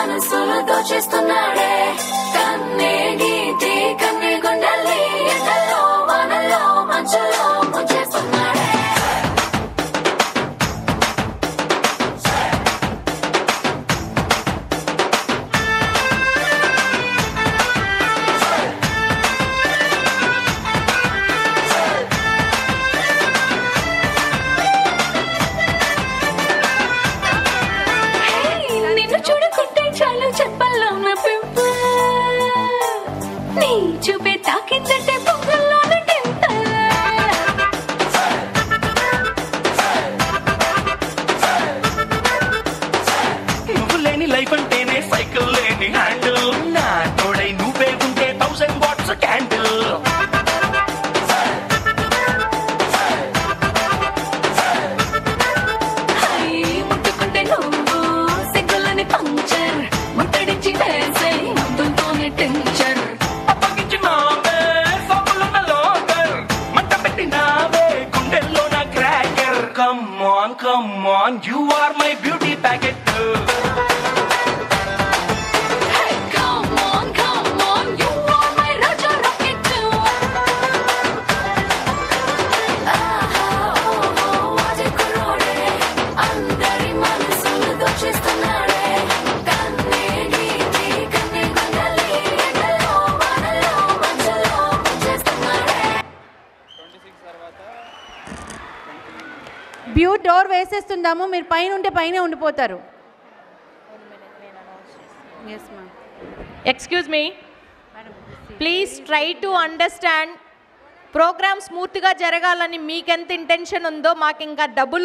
మనసులు దోచేస్తున్నాడే కన్నే గీతి కన్నే గుండెల్ని ఎండలో వానలో మంచులో ముంచేస్తున్నాడే చూడకుంటే చాలు చెప్పల్లో నా పింపు నీ చూపే తాకిందంటే పొంగల్లోన టెంప నువ్వు లేని లైఫ్ అంటేనే సైకిల్ లేని హ్యాండిల్ నా తోడై నువ్వే ఉంటే 1000 వాట్స్ క్యాండిల్ ముట్టుకుంటే నువ్వు సిగ్గులని పంచర్ ముట్టడించి వేసే మందులతోనే టెన్షన్ అప్పగించి నావే సబ్బులున్న లోకర్ మంట పెట్టినావే గుండెల్లో నా cracker come on you are my beauty packet బ్యూట్ డోర్ వేసేస్తుందాము మీరు పైన ఉంటే పైనే ఉండిపోతారు excuse me please try to understand program స్మూత్గా జరగాలని మీకెంత ఇంటెన్షన్ ఉందో మాకు ఇంకా డబ్బులు